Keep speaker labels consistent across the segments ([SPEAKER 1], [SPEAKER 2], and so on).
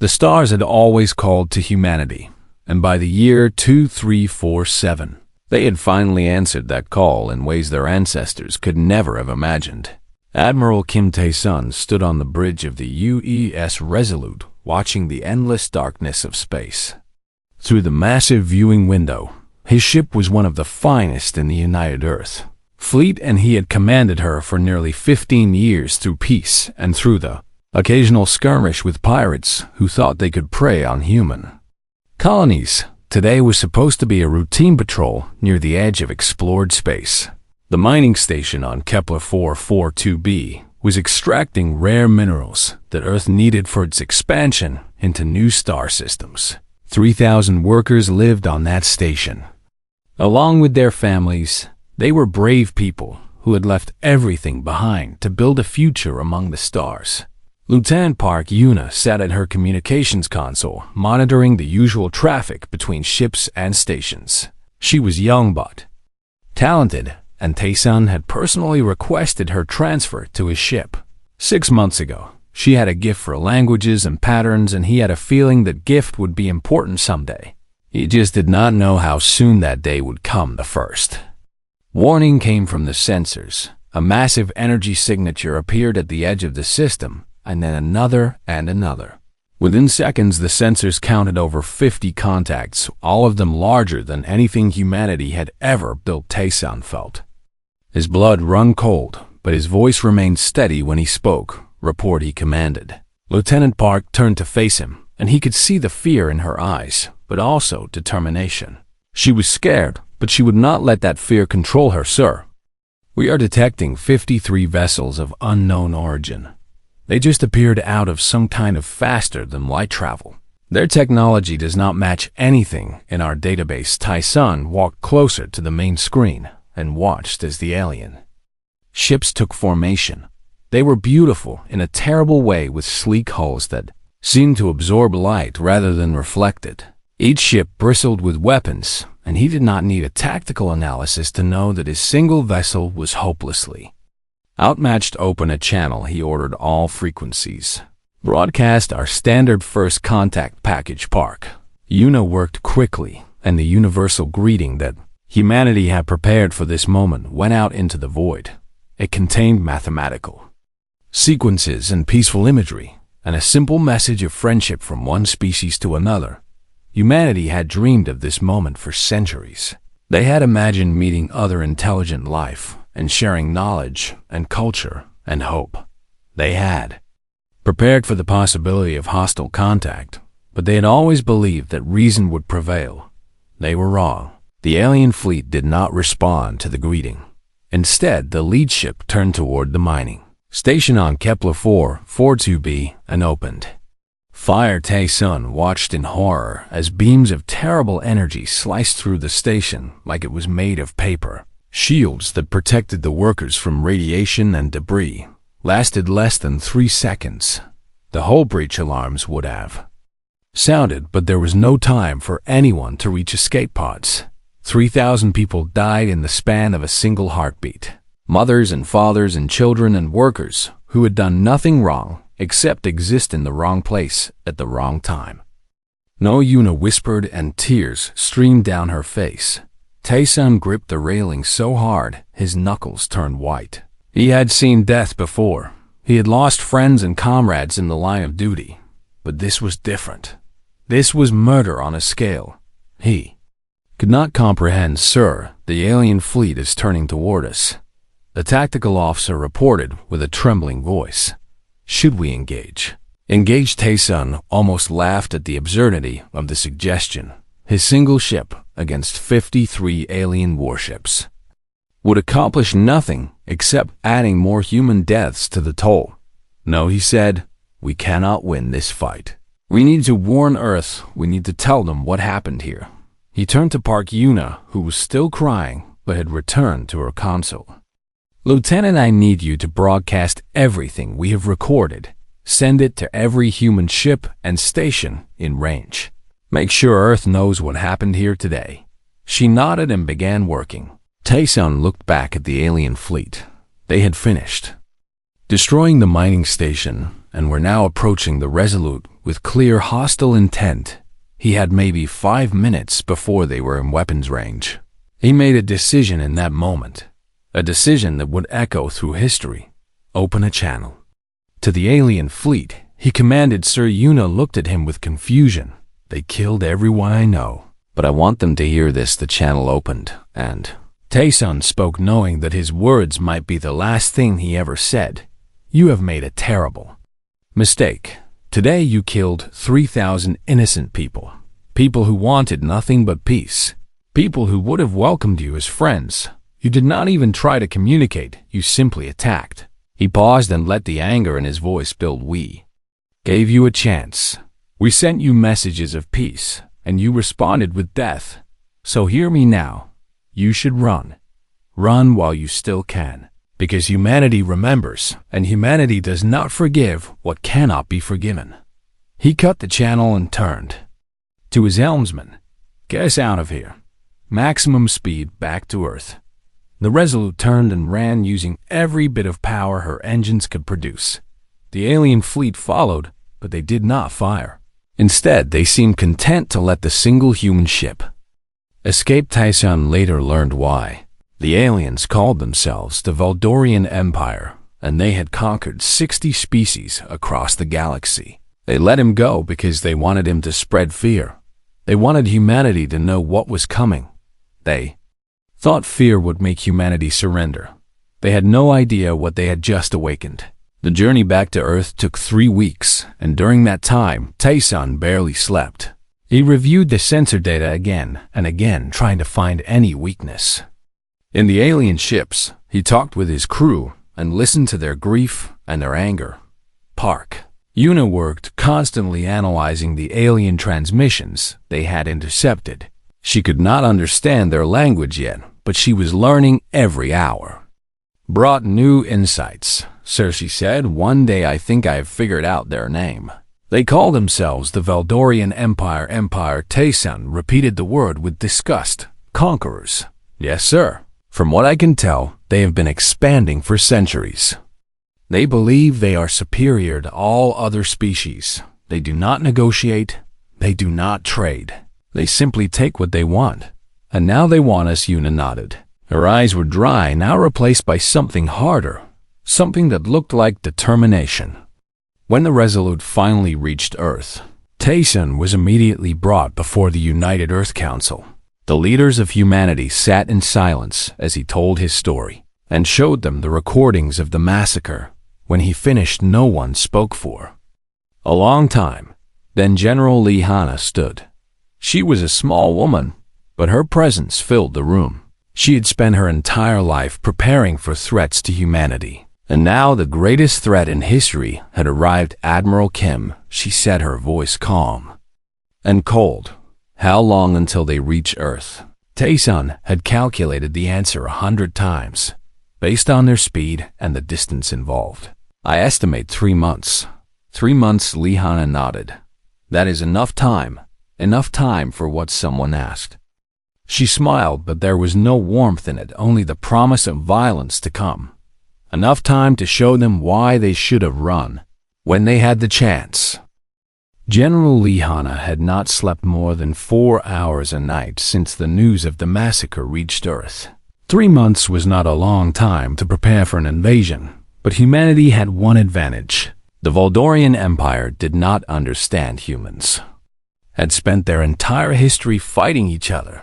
[SPEAKER 1] The stars had always called to humanity, and by the year 2347, they had finally answered that call in ways their ancestors could never have imagined. Admiral Kim Tae-sun stood on the bridge of the UES Resolute, watching the endless darkness of space. Through the massive viewing window, his ship was one of the finest in the United Earth fleet, and he had commanded her for nearly 15 years through peace and through the occasional skirmish with pirates who thought they could prey on human colonies. Today was supposed to be a routine patrol near the edge of explored space. The mining station on Kepler 442b was extracting rare minerals that Earth needed for its expansion into new star systems. 3,000 workers lived on that station. Along with their families, they were brave people who had left everything behind to build a future among the stars. Lieutenant Park Yuna sat at her communications console, monitoring the usual traffic between ships and stations. She was young but talented, and Tae-sun had personally requested her transfer to his ship. 6 months ago, she had a gift for languages and patterns, and he had a feeling that gift would be important someday. He just did not know how soon that day would come. The first warning came from the sensors. A massive energy signature appeared at the edge of the system, and then another and another. Within seconds, the sensors counted over 50 contacts, all of them larger than anything humanity had ever built. Tae-sun felt his blood run cold, but his voice remained steady when he spoke. Report, he commanded. Lieutenant Park turned to face him, and he could see the fear in her eyes, but also determination. She was scared, but she would not let that fear control her. Sir, we are detecting 53 vessels of unknown origin. They just appeared out of some kind of faster-than-light travel. Their technology does not match anything in our database. Tae-sun walked closer to the main screen and watched as the alien ships took formation. They were beautiful in a terrible way, with sleek hulls that seemed to absorb light rather than reflect it. Each ship bristled with weapons, and he did not need a tactical analysis to know that his single vessel was hopelessly outmatched. Open a channel, he ordered all frequencies. Broadcast our standard first contact package. Park Yuna worked quickly, and the universal greeting that humanity had prepared for this moment went out into the void. It contained mathematical sequences and peaceful imagery, and a simple message of friendship from one species to another. Humanity had dreamed of this moment for centuries. They had imagined meeting other intelligent life and sharing knowledge and culture and hope. They had prepared for the possibility of hostile contact, but they had always believed that reason would prevail. They were wrong. The alien fleet did not respond to the greeting. Instead, the lead ship turned toward the mining station on Kepler 442b and opened fire. Tae-sun watched in horror as beams of terrible energy sliced through the station like it was made of paper. Shields that protected the workers from radiation and debris lasted less than 3 seconds. The hull breach alarms would have sounded, but there was no time for anyone to reach escape pods. 3,000 people died in the span of a single heartbeat. Mothers and fathers and children and workers who had done nothing wrong except exist in the wrong place at the wrong time. No, Yuna whispered, and tears streamed down her face. Tae-sun gripped the railing so hard his knuckles turned white. He had seen death before. He had lost friends and comrades in the line of duty. But this was different. This was murder on a scale he could not comprehend. Sir, the alien fleet is turning toward us, the tactical officer reported with a trembling voice. Should we engage? Engage? Tae-sun almost laughed at the absurdity of the suggestion. His single ship against 53 alien warships would accomplish nothing except adding more human deaths to the toll. No, he said, we cannot win this fight. We need to warn Earth. We need to tell them what happened here. He turned to Park Yuna, who was still crying but had returned to her console. Lieutenant, I need you to broadcast everything we have recorded. Send it to every human ship and station in range. Make sure Earth knows what happened here today. She nodded and began working. Tae-sun looked back at the alien fleet. They had finished destroying the mining station and were now approaching the Resolute with clear hostile intent. He had maybe 5 minutes before they were in weapons range. He made a decision in that moment, a decision that would echo through history. Open a channel. To the alien fleet, he commanded. Sir Yuna looked at him with confusion. They killed everyone I know, but I want them to hear this. The channel opened, and Taesun spoke knowing that his words might be the last thing he ever said. You have made a terrible mistake. Today you killed 3,000 innocent people. People who wanted nothing but peace. People who would have welcomed you as friends. You did not even try to communicate. You simply attacked. He paused and let the anger in his voice build. We gave you a chance. We sent you messages of peace, and you responded with death. So hear me now. You should run. Run while you still can. Because humanity remembers, and humanity does not forgive what cannot be forgiven. He cut the channel and turned to his helmsman. Get us out of here. Maximum speed back to Earth. The Resolute turned and ran using every bit of power her engines could produce. The alien fleet followed, but they did not fire. Instead, they seemed content to let the single human ship escape. Taesun later learned why. The aliens called themselves the Valdorian Empire, and they had conquered 60 species across the galaxy. They let him go because they wanted him to spread fear. They wanted humanity to know what was coming. They thought fear would make humanity surrender. They had no idea what they had just awakened. The journey back to Earth took 3 weeks, and during that time, Taesun barely slept. He reviewed the sensor data again and again, trying to find any weakness. In the alien ships, he talked with his crew and listened to their grief and their anger. Park. Yuna worked constantly analyzing the alien transmissions they had intercepted. She could not understand their language yet, but she was learning every hour. Brought new insights. Sir, she said, one day I think I have figured out their name. They call themselves the Valdorian Empire. Taesun repeated the word with disgust. Conquerors. Yes, sir. From what I can tell, they have been expanding for centuries. They believe they are superior to all other species. They do not negotiate. They do not trade. They simply take what they want. And now they want us. Yuna nodded. Her eyes were dry, now replaced by something harder. Something that looked like determination. When the Resolute finally reached Earth, Taesun was immediately brought before the United Earth Council. The leaders of humanity sat in silence as he told his story, and showed them the recordings of the massacre. When he finished, no one spoke for a long time. Then General Lihana stood. She was a small woman, but her presence filled the room. She had spent her entire life preparing for threats to humanity. And now the greatest threat in history had arrived. Admiral Kim, she said, her voice calm and cold. How long until they reach Earth? Taesun had calculated the answer 100 times, based on their speed and the distance involved. I estimate 3 months. 3 months, Lihana nodded. That is enough time for what someone asked. She smiled, but there was no warmth in it, only the promise of violence to come. Enough time to show them why they should have run when they had the chance. General Lihana had not slept more than 4 hours a night since the news of the massacre reached Earth. 3 months was not a long time to prepare for an invasion, but humanity had one advantage. The Valdorian Empire did not understand humans. Had spent their entire history fighting each other.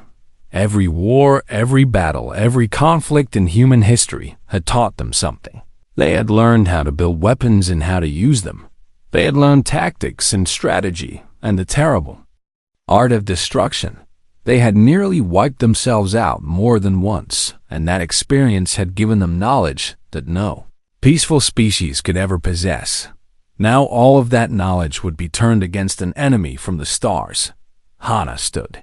[SPEAKER 1] Every war, every battle, every conflict in human history had taught them something. They had learned how to build weapons and how to use them. They had learned tactics and strategy and the terrible art of destruction. They had nearly wiped themselves out more than once, and that experience had given them knowledge that no peaceful species could ever possess. Now all of that knowledge would be turned against an enemy from the stars. Hana stood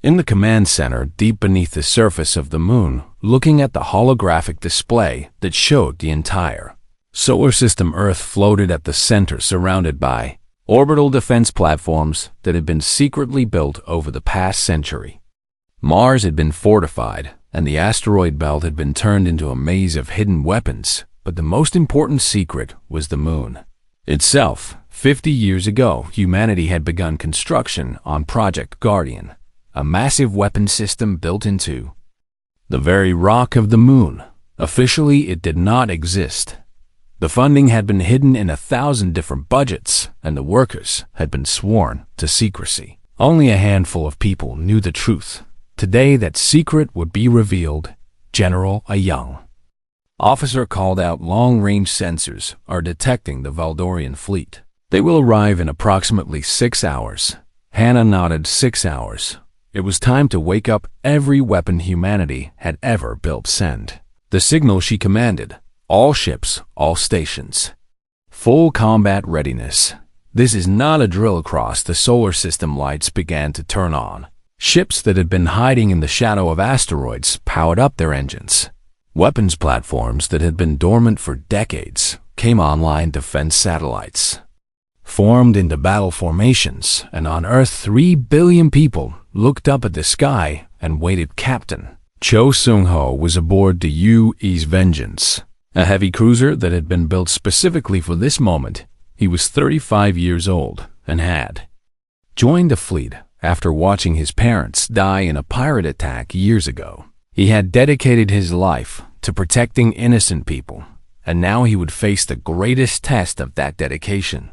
[SPEAKER 1] in the command center deep beneath the surface of the moon, looking at the holographic display that showed the entire solar system. Earth floated at the center, surrounded by orbital defense platforms that had been secretly built over the past century. Mars had been fortified, and the asteroid belt had been turned into a maze of hidden weapons, but the most important secret was the moon. itself. 50 years ago, humanity had begun construction on Project Guardian, a massive weapon system built into the very rock of the moon. Officially, it did not exist. The funding had been hidden in 1,000 different budgets, and the workers had been sworn to secrecy. Only a handful of people knew the truth. Today, that secret would be revealed. General Young officer called out. Long-range sensors are detecting the Valdorian fleet. They will arrive in approximately 6 hours. Hannah nodded. 6 hours. It was time to wake up every weapon humanity had ever built. Send the signal, she commanded. All ships, all stations. Full combat readiness. This is not a drill. Across the solar system, lights began to turn on. Ships that had been hiding in the shadow of asteroids powered up their engines. Weapons platforms that had been dormant for decades came online. Defense satellites formed into battle formations, and on Earth 3 billion people looked up at the sky and waited. Captain Cho Sung-ho was aboard the UE's Vengeance, a heavy cruiser that had been built specifically for this moment. He was 35 years old and had joined the fleet after watching his parents die in a pirate attack years ago. He had dedicated his life to protecting innocent people, and now he would face the greatest test of that dedication.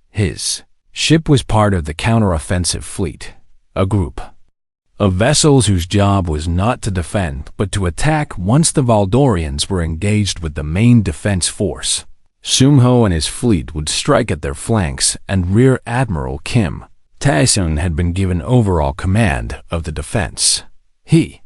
[SPEAKER 1] His ship was part of the counter-offensive fleet, a group of vessels whose job was not to defend but to attack once the Valdorians were engaged with the main defense force. Sung-ho and his fleet would strike at their flanks, and Rear Admiral Kim Tae-sun had been given overall command of the defense. He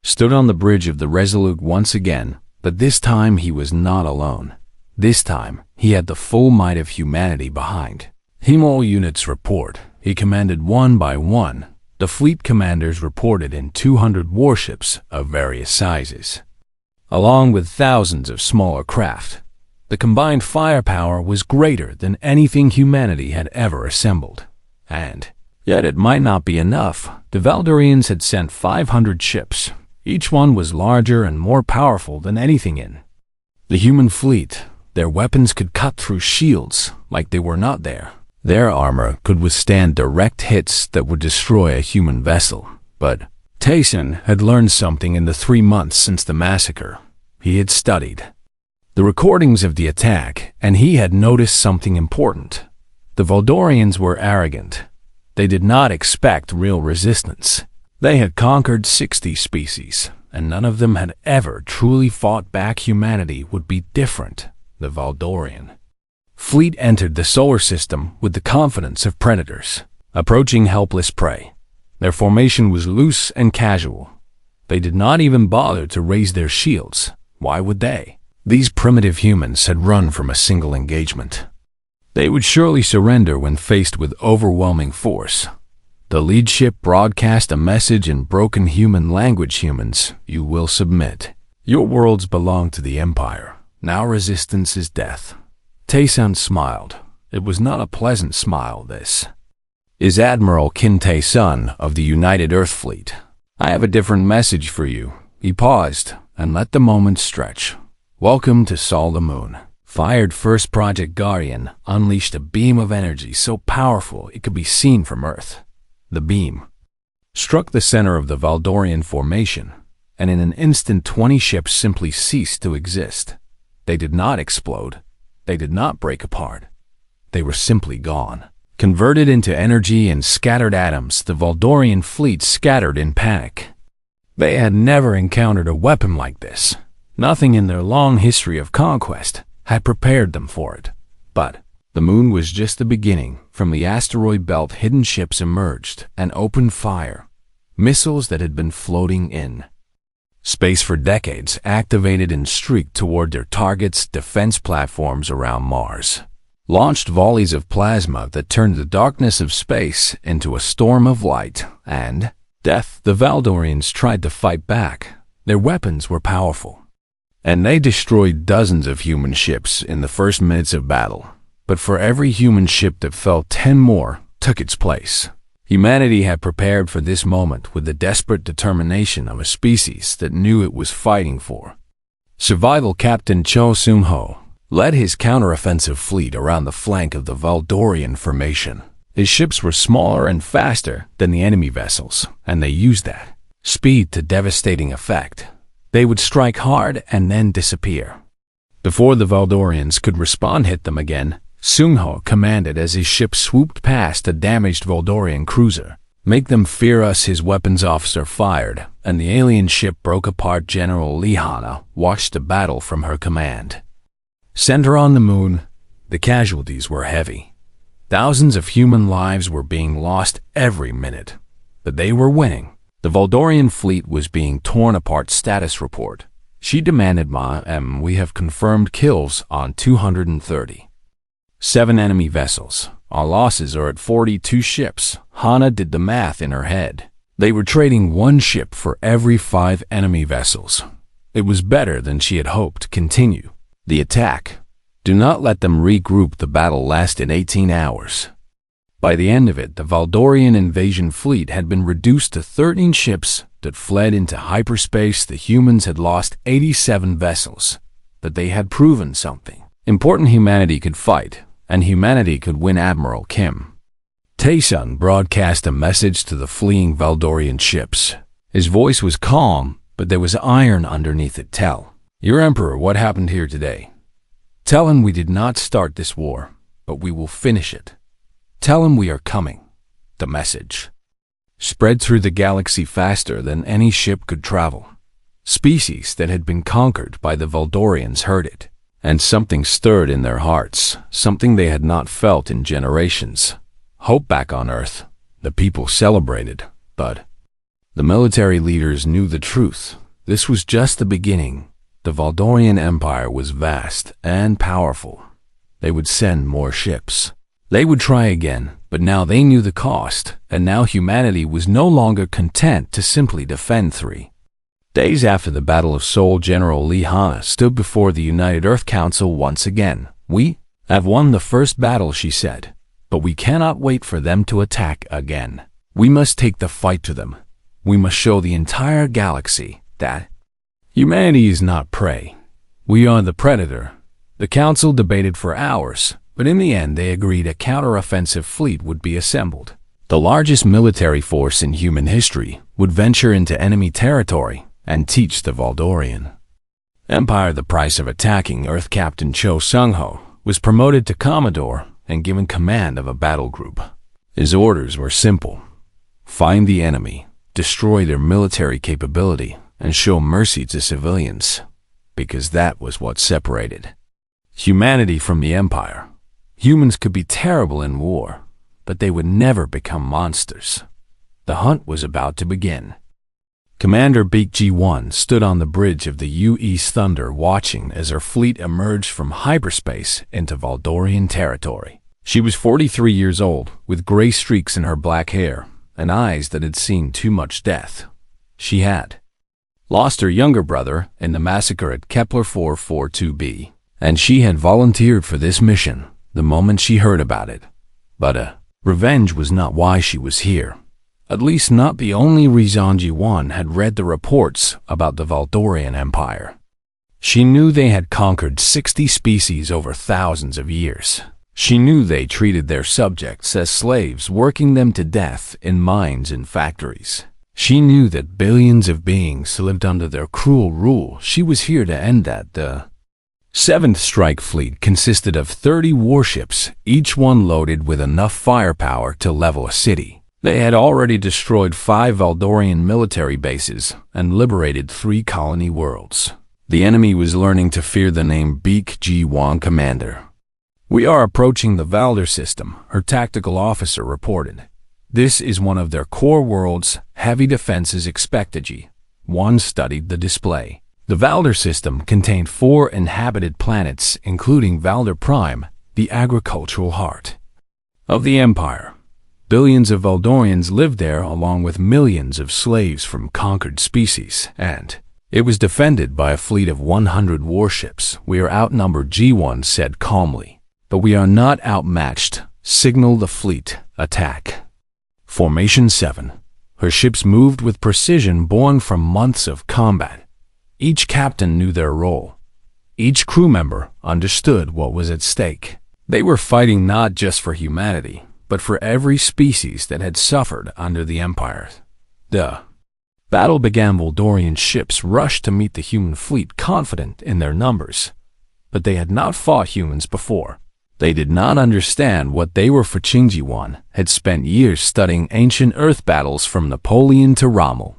[SPEAKER 1] stood on the bridge of the Resolute once again, but this time he was not alone. This time, he had the full might of humanity behind him. All units report. He commanded one by one. The fleet commanders reported in 200 warships of various sizes, along with thousands of smaller craft. The combined firepower was greater than anything humanity had ever assembled. And yet it might not be enough. The Valdorians had sent 500 ships. Each one was larger and more powerful than anything in the human fleet. Their weapons could cut through shields like they were not there. Their armor could withstand direct hits that would destroy a human vessel. But Tae-sun had learned something in the 3 months since the massacre. He had studied the recordings of the attack, and he had noticed something important. The Valdorians were arrogant. They did not expect real resistance. They had conquered 60 species, and none of them had ever truly fought back. Humanity would be different. The Valdorian fleet entered the solar system with the confidence of predators approaching helpless prey. Their formation was loose and casual. They did not even bother to raise their shields. Why would they? These primitive humans had run from a single engagement. They would surely surrender when faced with overwhelming force. The lead ship broadcast a message in broken human language. Humans, you will submit. Your worlds belong to the Empire. Now resistance is death. Tae-sun smiled. It was not a pleasant smile. This is Admiral Kim Tae-sun of the United Earth Fleet. I have a different message for you. He paused and let the moment stretch. Welcome to Sol the Moon. Fired first. Project Guardian unleashed a beam of energy so powerful it could be seen from Earth. The beam struck the center of the Valdorian formation, and in an instant 20 ships simply ceased to exist. They did not explode. They did not break apart. They were simply gone. Converted into energy and scattered atoms, the Valdorian fleet scattered in panic. They had never encountered a weapon like this. Nothing in their long history of conquest had prepared them for it. But the moon was just the beginning. From the asteroid belt, hidden ships emerged and opened fire. Missiles that had been floating in space for decades activated and streaked toward their targets. Defense platforms around Mars launched volleys of plasma that turned the darkness of space into a storm of light and death. The Valdorians tried to fight back. Their weapons were powerful, and they destroyed dozens of human ships in the first minutes of battle. But for every human ship that fell, 10 more took its place. Humanity had prepared for this moment with the desperate determination of a species that knew it was fighting for survival. Captain Cho Sung-ho led his counteroffensive fleet around the flank of the Valdorian formation. His ships were smaller and faster than the enemy vessels, and they used that speed to devastating effect. They would strike hard and then disappear. Before the Valdorians could respond, hit them again, Sungho commanded as his ship swooped past a damaged Valdorian cruiser. "Make them fear us," his weapons officer fired, and the alien ship broke apart. General Lihana watched the battle from her command center on the moon. The casualties were heavy. Thousands of human lives were being lost every minute, but they were winning. The Valdorian fleet was being torn apart. Status report. She demanded, we have confirmed kills on 237 enemy vessels. Our losses are at 42 ships. Hana did the math in her head. They were trading one ship for every 5 enemy vessels. It was better than she had hoped. Continue the attack. Do not let them regroup. The battle lasted 18 hours. By the end of it, the Valdorian invasion fleet had been reduced to 13 ships that fled into hyperspace. The humans had lost 87 vessels, but they had proven something important: humanity could fight, and humanity could win. Admiral Kim Tae-sun broadcast a message to the fleeing Valdorian ships. His voice was calm, but there was iron underneath it. Tell your emperor what happened here today. Tell him we did not start this war, but we will finish it. Tell him we are coming. The message spread through the galaxy faster than any ship could travel. Species that had been conquered by the Valdorians heard it, and something stirred in their hearts, something they had not felt in generations. Hope back on Earth. The people celebrated, but the military leaders knew the truth. This was just the beginning. The Valdorian Empire was vast and powerful. They would send more ships. They would try again, but now they knew the cost, and now humanity was no longer content to simply defend. 3 days after the Battle of Seoul, General Lee Hana stood before the United Earth Council once again. "We have won the first battle," she said, "but we cannot wait for them to attack again. We must take the fight to them. We must show the entire galaxy that humanity is not prey. We are the predator." The council debated for hours, but in the end they agreed a counteroffensive fleet would be assembled. The largest military force in human history would venture into enemy territory and teach the Valdorian Empire the price of attacking Earth. Captain Cho Sung-ho was promoted to Commodore and given command of a battle group. His orders were simple: find the enemy, destroy their military capability, and show mercy to civilians, because that was what separated humanity from the Empire. Humans could be terrible in war, but they would never become monsters. The hunt was about to begin. Commander Baek Ji-won stood on the bridge of the U.S. Thunder watching as her fleet emerged from hyperspace into Valdorian territory. She was 43 years old, with gray streaks in her black hair and eyes that had seen too much death. She had lost her younger brother in the massacre at Kepler 442b, and she had volunteered for this mission the moment she heard about it. But revenge was not why she was here. At least not the only reason. Ji-won had read the reports about the Valdorian Empire. She knew they had conquered 60 species over thousands of years. She knew they treated their subjects as slaves, working them to death in mines and factories. She knew that billions of beings lived under their cruel rule. She was here to end that. The 7th Strike Fleet consisted of 30 warships, each one loaded with enough firepower to level a city. They had already destroyed 5 Valdorian military bases and liberated 3 colony worlds. The enemy was learning to fear the name Baek Ji-won, commander. "We are approaching the Valder system," her tactical officer reported. "This is one of their core worlds. Heavy defenses expected." Ji-won studied the display. The Valder system contained 4 inhabited planets, including Valder Prime, the agricultural heart of the Empire. Billions of Valdorians lived there, along with millions of slaves from conquered species, and it was defended by a fleet of 100 warships. "We are outnumbered," Ji-won said calmly, "but we are not outmatched. Signal the fleet. Attack." Formation 7. Her ships moved with precision born from months of combat. Each captain knew their role. Each crew member understood what was at stake. They were fighting not just for humanity, but for every species that had suffered under the Empire. The battle began. Voldorian ships rushed to meet the human fleet, confident in their numbers. But they had not fought humans before. They did not understand what they were for. Ji-1 had spent years studying ancient Earth battles from Napoleon to Rommel.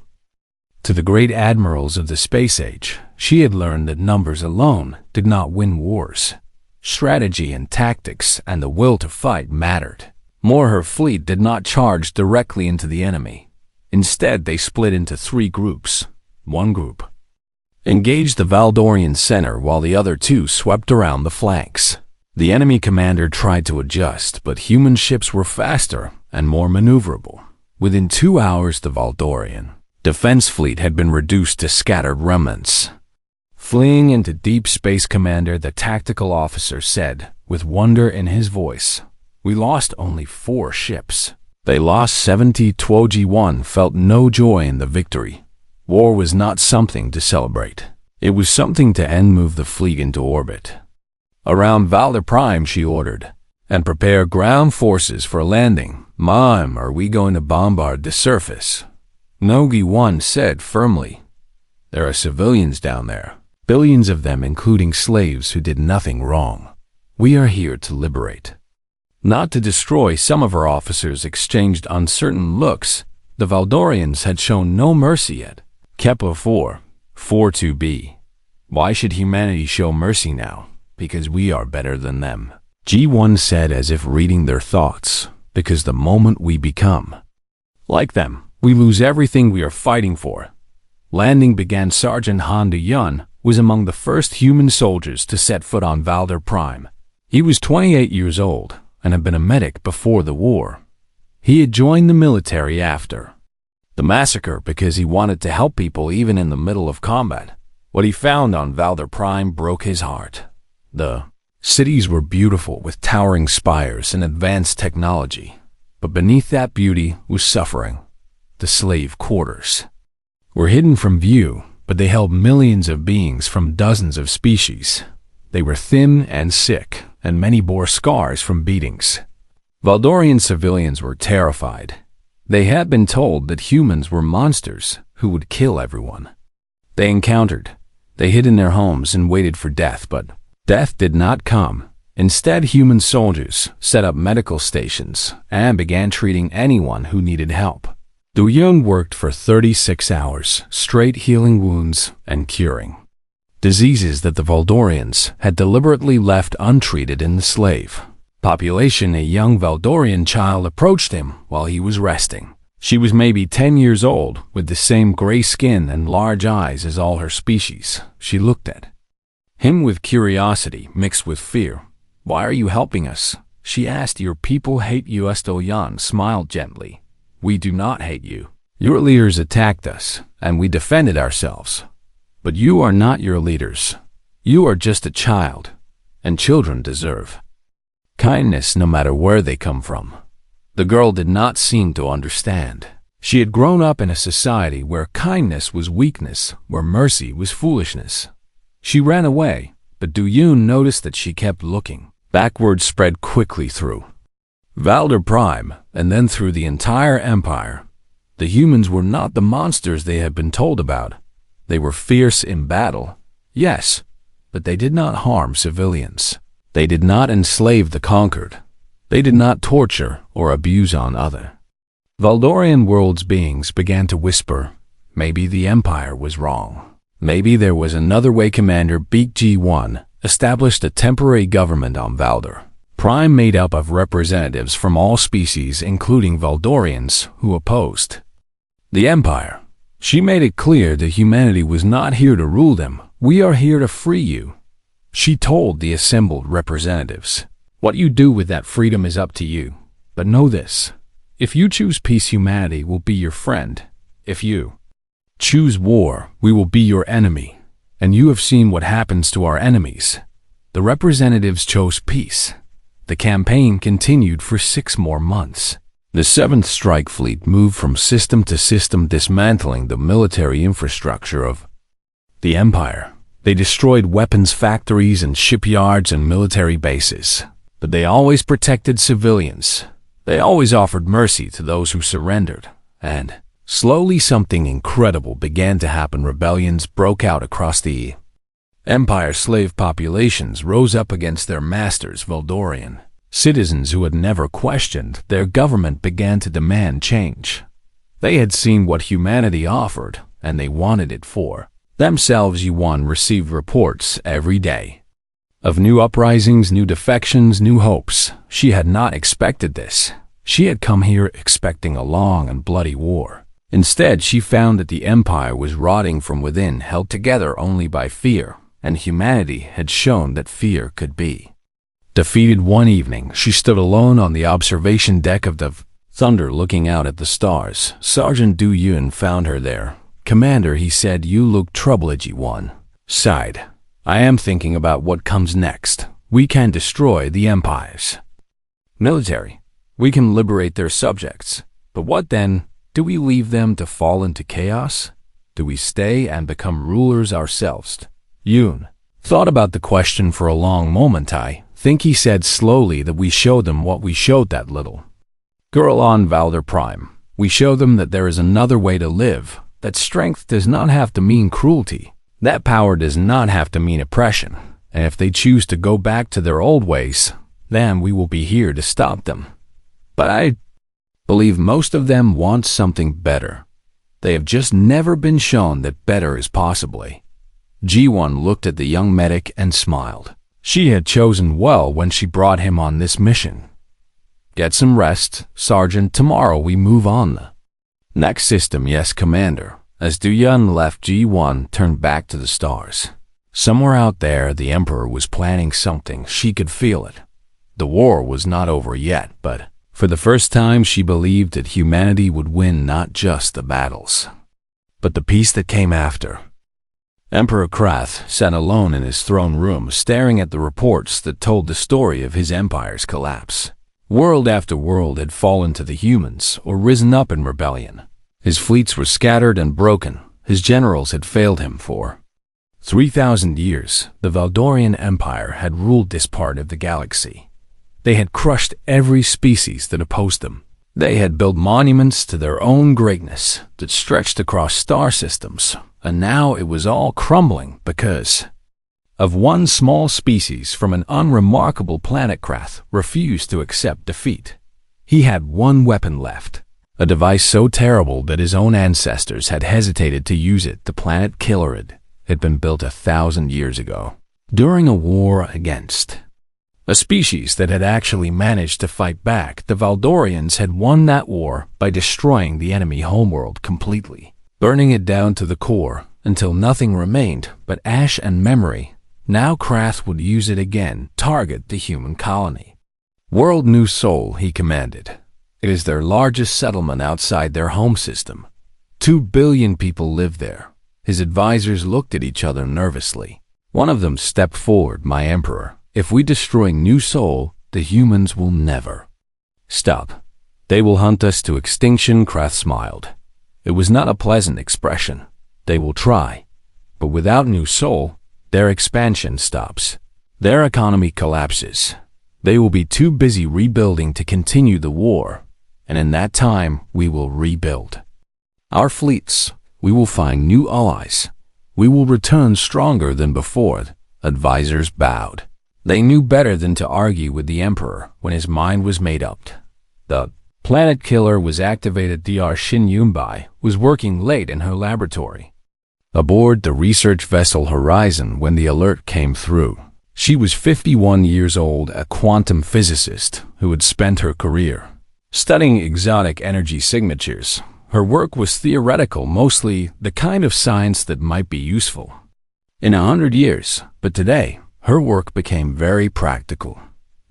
[SPEAKER 1] To the great admirals of the space age, she had learned that numbers alone did not win wars. Strategy and tactics and the will to fight mattered. More, her fleet did not charge directly into the enemy. Instead, they split into 3 groups. One group engaged the Valdorian center while the other 2 swept around the flanks. The enemy commander tried to adjust, but human ships were faster and more maneuverable. Within 2 hours, the Valdorian defense fleet had been reduced to scattered remnants. Fleeing into deep space, Commander, the tactical officer said, with wonder in his voice, "We lost only 4 ships." They lost 70. Ji-1 felt no joy in the victory. War was not something to celebrate. It was something to end. Move the fleet into orbit around Valder Prime, she ordered, and prepare ground forces for landing. Mom, are we going to bombard the surface? No, Ji-1 said firmly. There are civilians down there, billions of them, including slaves who did nothing wrong. We are here to liberate, not to destroy. Some of our officers exchanged uncertain looks. The Valdorians had shown no mercy yet. Kepler 442b. Why should humanity show mercy now? Because we are better than them. Ji-1 said, as if reading their thoughts. Because the moment we become like them, we lose everything we are fighting for. Landing began. Sergeant Han De-Yun was among the first human soldiers to set foot on Valder Prime. He was 28 years old and had been a medic before the war. He had joined the military after the massacre because he wanted to help people even in the middle of combat. What he found on Valder Prime broke his heart. The cities were beautiful with towering spires and advanced technology, but beneath that beauty was suffering. The slave quarters were hidden from view, but they held millions of beings from dozens of species. They were thin and sick, and many bore scars from beatings. Valdorian civilians were terrified. They had been told that humans were monsters who would kill everyone they encountered. They hid in their homes and waited for death, but death did not come. Instead, human soldiers set up medical stations and began treating anyone who needed help. De-Yun worked for 36 hours, straight, healing wounds and curing diseases that the Valdorians had deliberately left untreated in the slave population. A young Valdorian child approached him while he was resting. She was maybe 10 years old, with the same gray skin and large eyes as all her species. She looked at him with curiosity mixed with fear. "Why are you helping us?" she asked. "Your people hate you." De-Yun smiled gently. "We do not hate you. Your leaders attacked us, and we defended ourselves. But you are not your leaders. You are just a child, and children deserve kindness no matter where they come from." The girl did not seem to understand. She had grown up in a society where kindness was weakness, where mercy was foolishness. She ran away, but De-Yun noticed that she kept looking. Backward spread quickly through Valder Prime, and then through the entire empire. The humans were not the monsters they had been told about. They were fierce in battle, yes, but they did not harm civilians. They did not enslave the conquered. They did not torture or abuse on other. Valdorian world's beings began to whisper, maybe the empire was wrong. Maybe there was another way. Commander Ji-1 established a temporary government on Valder Prime made up of representatives from all species, including Valdorians, who opposed the empire. She made it clear that humanity was not here to rule them. "We are here to free you," she told the assembled representatives. "What you do with that freedom is up to you. But know this, if you choose peace, humanity will be your friend. If you choose war, we will be your enemy. And you have seen what happens to our enemies." The representatives chose peace. The campaign continued for 6 more months. The 7th Strike Fleet moved from system to system, dismantling the military infrastructure of the empire. They destroyed weapons factories and shipyards and military bases, but they always protected civilians. They always offered mercy to those who surrendered, and slowly something incredible began to happen. Rebellions broke out across the Empire. Slave populations rose up against their masters, Veldorian. Citizens who had never questioned their government began to demand change. They had seen what humanity offered, and they wanted it for themselves. Yuan received reports every day of new uprisings, new defections, new hopes. She had not expected this. She had come here expecting a long and bloody war. Instead, she found that the Empire was rotting from within, held together only by fear, and humanity had shown that fear could be defeated. One evening, she stood alone on the observation deck of the Thunder, looking out at the stars. Sergeant Du Yun found her there. "Commander," he said, "you look troubled." Yuan sighed. "I am thinking about what comes next. We can destroy the Empire's military. We can liberate their subjects. But what then? Do we leave them to fall into chaos? Do we stay and become rulers ourselves?" Yun thought about the question for a long moment. "I think," he said slowly, "that we show them what we showed that little girl on Valder Prime. We show them that there is another way to live, that strength does not have to mean cruelty, that power does not have to mean oppression, and if they choose to go back to their old ways, then we will be here to stop them. But I believe most of them want something better. They have just never been shown that better is possible." Ji-won looked at the young medic and smiled. She had chosen well when she brought him on this mission. "Get some rest, Sergeant. Tomorrow we move on the next system." "Yes, Commander." As Du-yun left, Ji-won turned back to the stars. Somewhere out there, the Emperor was planning something. She could feel it. The war was not over yet, but for the first time she believed that humanity would win not just the battles, but the peace that came after. Emperor Krath sat alone in his throne room, staring at the reports that told the story of his empire's collapse. World after world had fallen to the humans or risen up in rebellion. His fleets were scattered and broken. His generals had failed him for 3,000 years. The Valdorian Empire had ruled this part of the galaxy. They had crushed every species that opposed them. They had built monuments to their own greatness that stretched across star systems, and now it was all crumbling because of one small species from an unremarkable planet. Krath refused to accept defeat. He had one weapon left, a device so terrible that his own ancestors had hesitated to use it. The planet killer had been built 1,000 years ago, during a war against a species that had actually managed to fight back. The Valdorians had won that war by destroying the enemy homeworld completely, burning it down to the core until nothing remained but ash and memory. Now Krath would use it again, target the human colony. "World New Sol," he commanded. "It is their largest settlement outside their home system. 2 billion people live there." His advisors looked at each other nervously. One of them stepped forward. "My Emperor, if we destroy New Sol, the humans will never stop. They will hunt us to extinction." Krath smiled. It was not a pleasant expression. "They will try, but without New Sol, their expansion stops. Their economy collapses. They will be too busy rebuilding to continue the war, and in that time we will rebuild our fleets. We will find new allies. We will return stronger than before." Advisors bowed. They knew better than to argue with the Emperor when his mind was made up. The planet killer was activated. Dr. Shin Yunbai was working late in her laboratory aboard the research vessel Horizon when the alert came through. She was 51 years old, a quantum physicist who had spent her career studying exotic energy signatures. Her work was theoretical, mostly the kind of science that might be useful in 100 years, but today her work became very practical.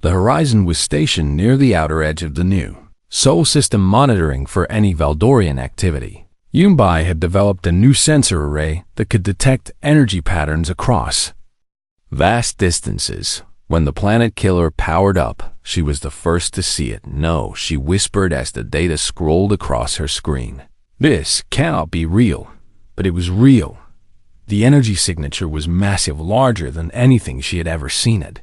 [SPEAKER 1] The Horizon was stationed near the outer edge of the new Sol system, monitoring for any Valdorian activity. Yunbai had developed a new sensor array that could detect energy patterns across vast distances. When the planet killer powered up, she was the first to see it. "No," she whispered as the data scrolled across her screen. "This cannot be real." But it was real. The energy signature was massive, larger than anything she had ever seen. It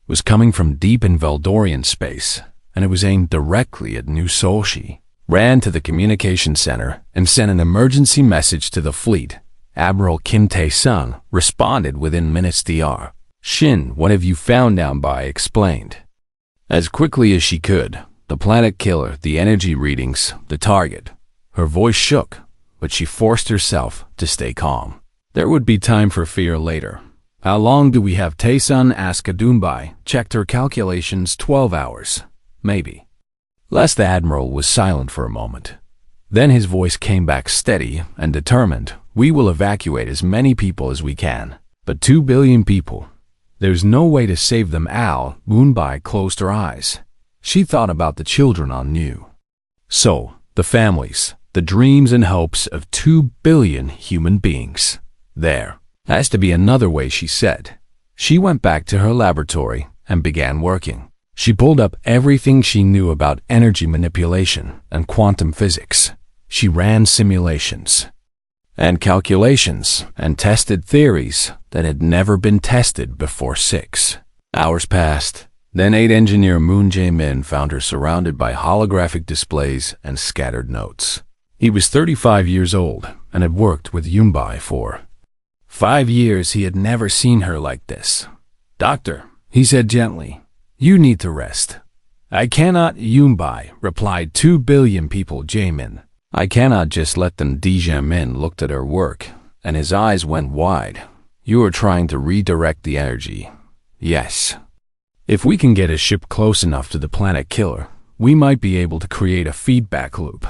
[SPEAKER 1] was coming from deep in Veldorian space, and it was aimed directly at New Sol. She ran to the communication center and sent an emergency message to the fleet. Admiral Kim Tae-sung responded within minutes. Dr. Shin, what have you found down by? Explained. As quickly as she could, the planet killer, the energy readings, the target. Her voice shook, but she forced herself to stay calm. There would be time for fear later. How long do we have? Tae-sun asked. Adumbai checked her calculations. 12 hours. Maybe. Less. The admiral was silent for a moment. Then his voice came back steady and determined. We will evacuate as many people as we can. But 2 billion people. There's no way to save them. Moonbai closed her eyes. She thought about the children on New Sol, the families, the dreams and hopes of 2 billion human beings. There has to be another way, she said. She went back to her laboratory and began working. She pulled up everything she knew about energy manipulation and quantum physics. She ran simulations and calculations and tested theories that had never been tested before. 6 hours passed. Then 8 engineer Moon Jae-min found her surrounded by holographic displays and scattered notes. He was 35 years old and had worked with Yunbai for 5 years. He had never seen her like this. Doctor, he said gently, you need to rest. I cannot, Yunbai replied. 2 billion people, Jae-min. I cannot just let them. Jae-min looked at her work, and his eyes went wide. You are trying to redirect the energy. Yes. If we can get a ship close enough to the planet killer, we might be able to create a feedback loop.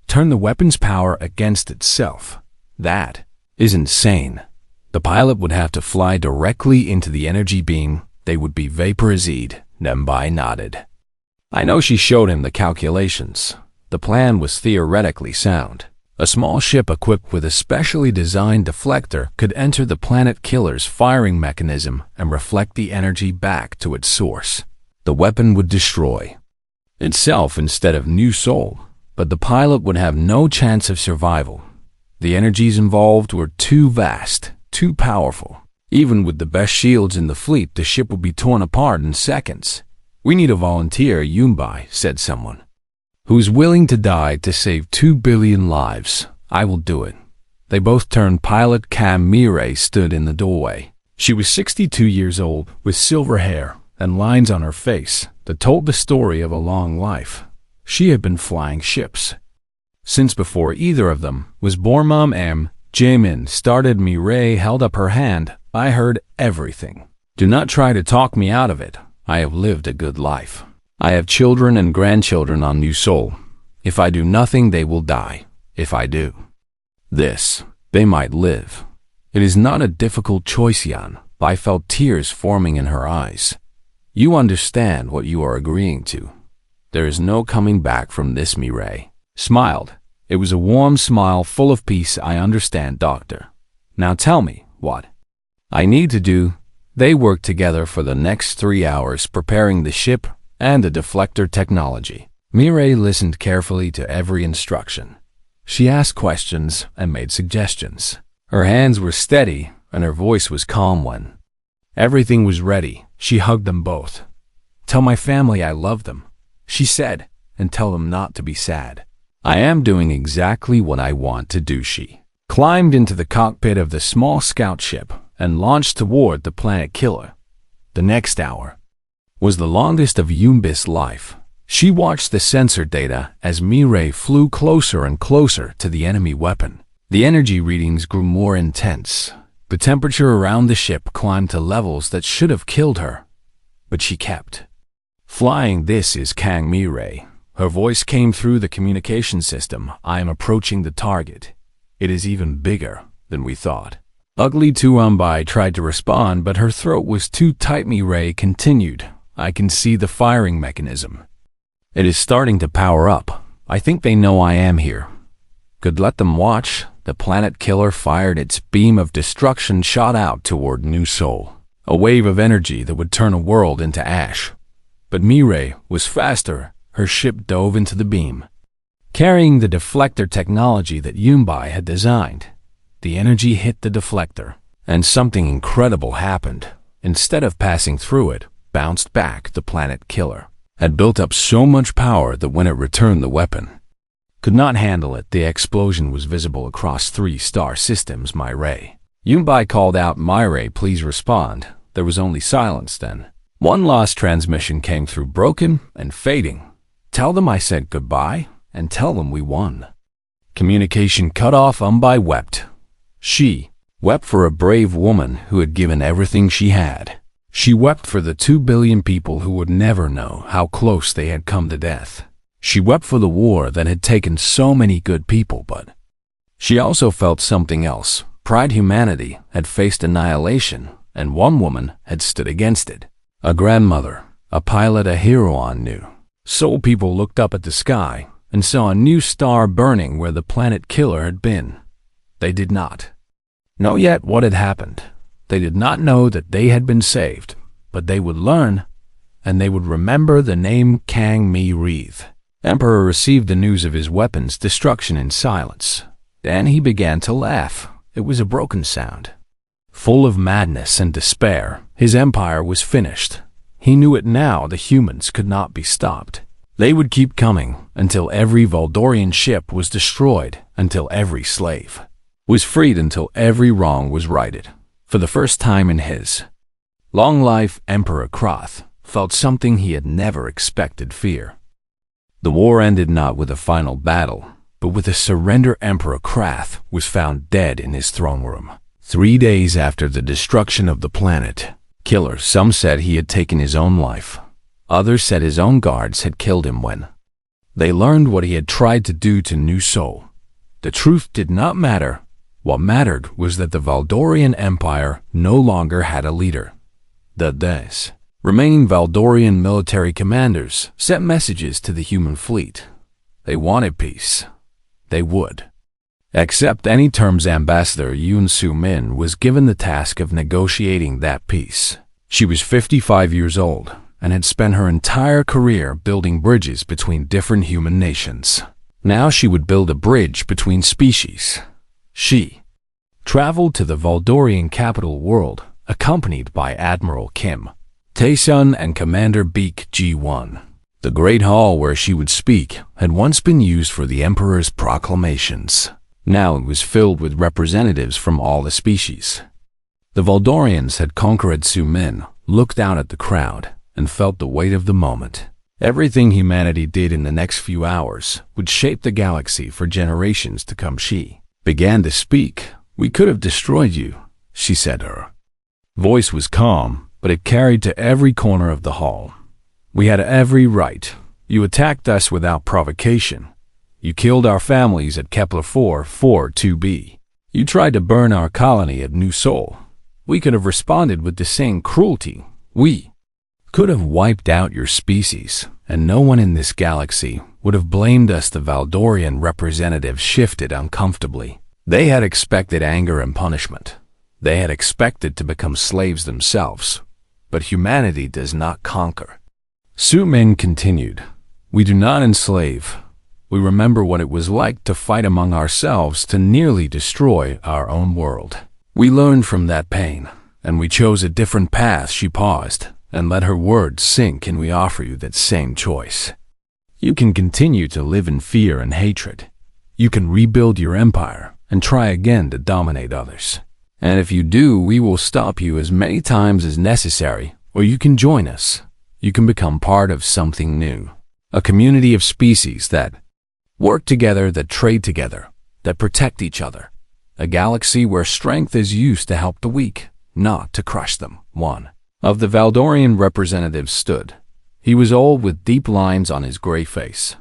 [SPEAKER 1] Turn the weapon's power against itself. That is insane. The pilot would have to fly directly into the energy beam. They would be vaporized. Nambai nodded. I know. She showed him the calculations. The plan was theoretically sound. A small ship equipped with a specially designed deflector could enter the planet killer's firing mechanism and reflect the energy back to its source. The weapon would destroy itself instead of New Sol, but the pilot would have no chance of survival. The energies involved were too vast, too powerful. Even with the best shields in the fleet, the ship would be torn apart in seconds. We need a volunteer, Yunbai, said someone, who's willing to die to save 2 billion lives. I will do it. They both turned. Pilot Cam Mirai stood in the doorway. She was 62 years old, with silver hair and lines on her face that told the story of a long life. She had been flying ships since before either of them was born. Mom Jae-min started. Mirai held up her hand. I heard everything. Do not try to talk me out of it. I have lived a good life. I have children and grandchildren on New Sol. If I do nothing, they will die. If I do this, they might live. It is not a difficult choice, Yan. I felt tears forming in her eyes. You understand what you are agreeing to. There is no coming back from this. Mirai smiled. It was a warm smile full of peace. I understand, Doctor. Now tell me what I need to do. They worked together for the next 3 hours preparing the ship and the deflector technology. Mirai listened carefully to every instruction. She asked questions and made suggestions. Her hands were steady and her voice was calm when everything was ready. She hugged them both. Tell my family I love them, she said, and tell them not to be sad. I am doing exactly what I want to do. She climbed into the cockpit of the small scout ship and launched toward the planet killer. The next hour was the longest of Yunbis' life. She watched the sensor data as Mirai flew closer and closer to the enemy weapon. The energy readings grew more intense. The temperature around the ship climbed to levels that should have killed her. But she kept flying. This is Kang Mirai. Her voice came through the communication system. I am approaching the target. It is even bigger than we thought. Ugly Tuambai tried to respond, but her throat was too tight. Mirai continued. I can see the firing mechanism. It is starting to power up. I think they know I am here. Could let them watch. The planet killer fired its beam of destruction, shot out toward New Sol, a wave of energy that would turn a world into ash. But Mirai was faster. Her ship dove into the beam, carrying the deflector technology that Yunbai had designed. the energy hit the deflector, and something incredible happened. Instead of passing through it, bounced back. The planet killer had built up so much power that when it returned, the weapon could not handle it. The explosion was visible across 3 star systems. Myray. Yunbai called out, "Myray, please respond." There was only silence then. One lost transmission came through, broken and fading. "Tell them I said goodbye, and tell them we won." Communication cut off. Yunbai wept. She wept for a brave woman who had given everything she had. She wept for the 2 billion people who would never know how close they had come to death. She wept for the war that had taken so many good people, but she also felt something else. Pride. Humanity had faced annihilation, and one woman had stood against it. A grandmother, a pilot, a hero on new. Soul people looked up at the sky and saw a new star burning where the planet killer had been. They did not know yet what had happened. They did not know that they had been saved, but they would learn, and they would remember the name Kang Mi Reeve. Emperor received the news of his weapon's destruction in silence. Then he began to laugh. It was a broken sound. Full of madness and despair, his empire was finished. He knew it now. The humans could not be stopped. They would keep coming until every Valdorian ship was destroyed, until every slave was freed, until every wrong was righted. For the first time in his long life, Emperor Kroth felt something he had never expected: fear. The war ended not with a final battle, but with a surrender. Emperor Kroth was found dead in his throne room 3 days after the destruction of the planet killer. Some said he had taken his own life. Others said his own guards had killed him when they learned what he had tried to do to New Soul. The truth did not matter. What mattered was that the Valdorian Empire no longer had a leader. The remaining Valdorian military commanders sent messages to the human fleet. They wanted peace. They would accept any terms. Ambassador Yoon Soo-min was given the task of negotiating that peace. She was 55 years old and had spent her entire career building bridges between different human nations. Now she would build a bridge between species. She traveled to the Valdorian capital world, accompanied by Admiral Kim Tae-sun and Commander Baek Ji-won. The great hall where she would speak had once been used for the Emperor's proclamations. Now it was filled with representatives from all the species. The Valdorians had conquered. Soo-min looked out at the crowd and felt the weight of the moment. Everything humanity did in the next few hours would shape the galaxy for generations to come. She began to speak. "We could have destroyed you," she said. Her voice was calm, but it carried to every corner of the hall. "We had every right. You attacked us without provocation. You killed our families at Kepler 442b. You tried to burn our colony at New Sol. We could have responded with the same cruelty. We could have wiped out your species, and no one in this galaxy would have blamed us." The Valdorian representatives shifted uncomfortably. They had expected anger and punishment. They had expected to become slaves themselves. But humanity does not conquer. Soo-min continued, "We do not enslave. We remember what it was like to fight among ourselves to nearly destroy our own world. We learned from that pain, and we chose a different path." She paused and let her words sink. "And we offer you that same choice. You can continue to live in fear and hatred. You can rebuild your empire and try again to dominate others. And if you do, we will stop you as many times as necessary, or you can join us. You can become part of something new. A community of species that work together, that trade together, that protect each other. A galaxy where strength is used to help the weak, not to crush them." One of the Valdorian representatives stood. He was old with deep lines on his gray face.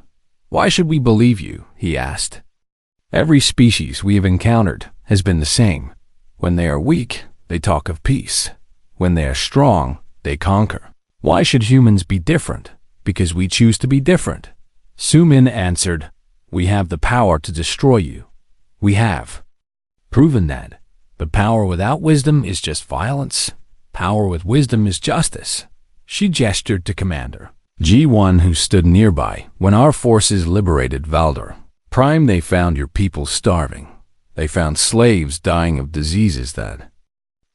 [SPEAKER 1] "Why should we believe you?" he asked. "Every species we have encountered has been the same. When they are weak, they talk of peace. When they are strong, they conquer. Why should humans be different? Because we choose to be different." Soo-min answered, "We have the power to destroy you. We have proven that. But power without wisdom is just violence. Power with wisdom is justice." She gestured to Commander Ji-won, who stood nearby. "When our forces liberated Valdor Prime, they found your people starving. They found slaves dying of diseases that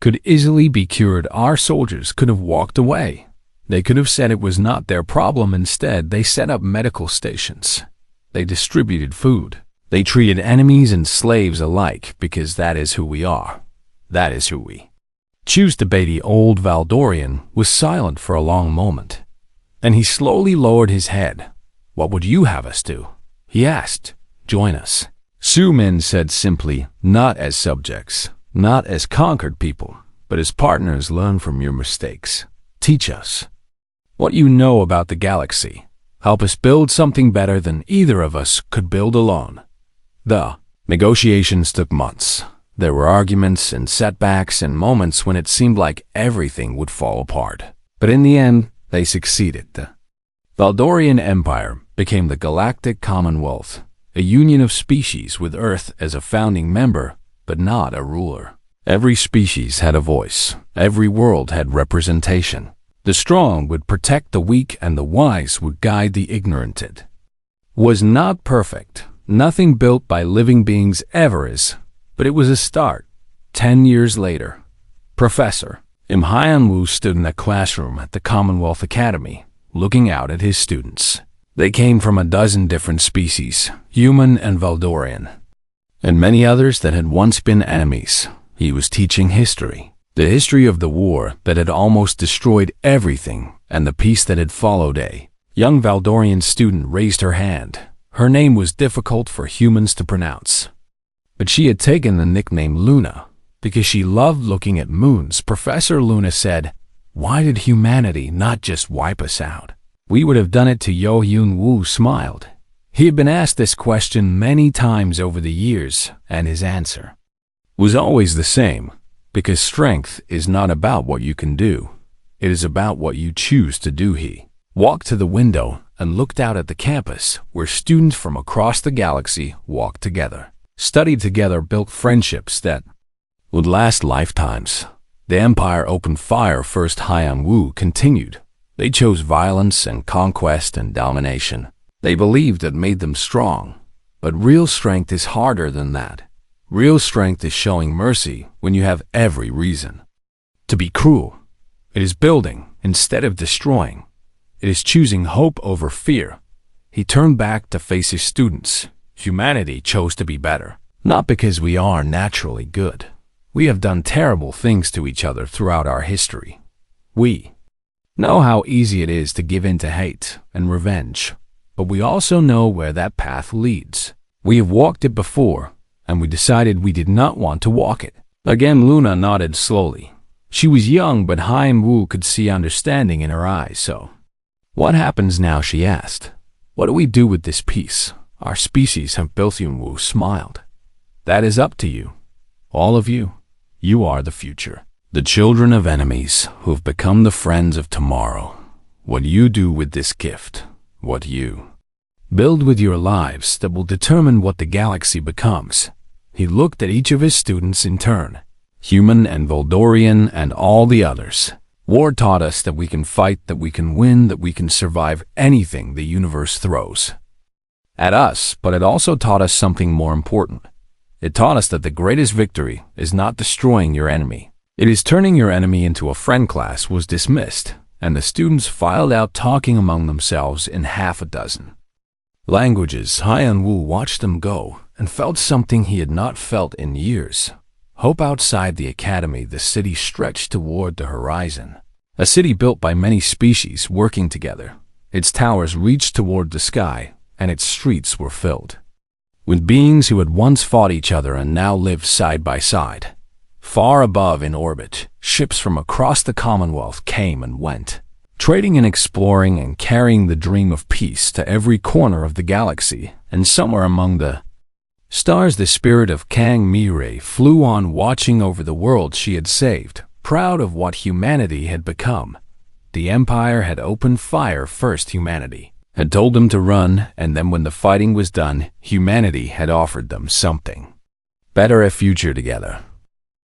[SPEAKER 1] could easily be cured. Our soldiers could have walked away. They could have said it was not their problem. Instead, they set up medical stations. They distributed food. They treated enemies and slaves alike because that is who we are. That is who we choose to be. The old Valdorian was silent for a long moment. Then he slowly lowered his head. "What would you have us do?" he asked. "Join us." Sumin said simply, "Not as subjects, not as conquered people, but as partners. Learn from your mistakes. Teach us what you know about the galaxy. Help us build something better than either of us could build alone." The negotiations took months. There were arguments and setbacks and moments when it seemed like everything would fall apart. But in the end, they succeeded. The Valdorian Empire became the Galactic Commonwealth, a union of species with Earth as a founding member, but not a ruler. Every species had a voice. Every world had representation. The strong would protect the weak and the wise would guide the ignorant. It was not perfect. Nothing built by living beings ever is, but it was a start. 10 years later, Professor Im Hyun-woo stood in a classroom at the Commonwealth Academy, looking out at his students. They came from a dozen different species, human and Valdorian, and many others that had once been enemies. He was teaching history, the history of the war that had almost destroyed everything and the peace that had followed. A young Valdorian student raised her hand. Her name was difficult for humans to pronounce, but she had taken the nickname Luna because she loved looking at moons. Professor Luna said, "Why did humanity not just wipe us out? We would have done it to." Yo Hyun-woo smiled. He had been asked this question many times over the years, and his answer was always the same, because strength is not about what you can do. It is about what you choose to do. He walked to the window and looked out at the campus where students from across the galaxy walked together, studied together, built friendships that would last lifetimes. The Empire opened fire first. Hyun-woo continued. They chose violence and conquest and domination. They believed it made them strong. But real strength is harder than that. Real strength is showing mercy when you have every reason to be cruel. It is building instead of destroying. It is choosing hope over fear. He turned back to face his students. Humanity chose to be better, not because we are naturally good. We have done terrible things to each other throughout our history. We know how easy it is to give in to hate and revenge, but we also know where that path leads. We have walked it before, and we decided we did not want to walk it. Again, Luna nodded slowly. She was young, but Hyun-woo could see understanding in her eyes. "So, what happens now?" she asked. "What do we do with this piece? Our species have built." Hyun-woo smiled. "That is up to you. All of you. You are the future. The children of enemies who have become the friends of tomorrow. What you do with this gift, what you build with your lives, that will determine what the galaxy becomes." He looked at each of his students in turn, human and Valdorian and all the others. War taught us that we can fight, that we can win, that we can survive anything the universe throws at us, but it also taught us something more important. It taught us that the greatest victory is not destroying your enemy. It is turning your enemy into a friend. Class was dismissed, and the students filed out, talking among themselves in half a dozen languages. Hyun-woo watched them go and felt something he had not felt in years. Hope outside the academy. The city stretched toward the horizon. A city built by many species working together. Its towers reached toward the sky, and its streets were filled with beings who had once fought each other and now lived side by side. Far above in orbit, ships from across the Commonwealth came and went, trading and exploring and carrying the dream of peace to every corner of the galaxy. And somewhere among the stars, the spirit of Kang Mi-rae flew on, watching over the world she had saved, proud of what humanity had become. The Empire had opened fire first. Humanity had told them to run, and then when the fighting was done, humanity had offered them something better, a future together.